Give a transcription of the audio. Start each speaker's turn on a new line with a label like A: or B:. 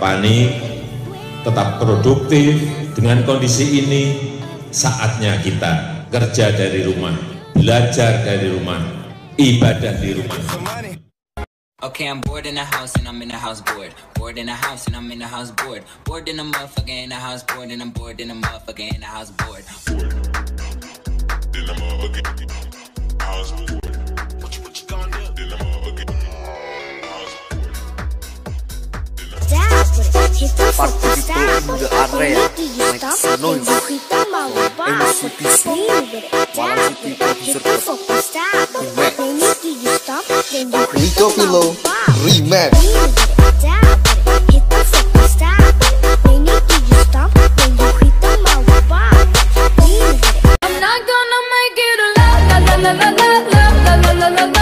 A: panik, tetap produktif. Dengan kondisi ini, saatnya kita kerja dari rumah, belajar dari rumah, ibadah di rumah.
B: Okay, I'm bored in the house and I'm in the house bored. Bored in the house and I'm in the house bored. Bored in the motherfucker in the house bored and I'm bored in the motherfucker in the house bored. In the motherfucker house bored. What you gonna do? In the motherfucker house bored.
C: Part people in the area make some noise. MCPC, Malang City Producer Remix. Nico Pilo Remix.
D: I'm not gonna make it a la la la la la la la la la la la.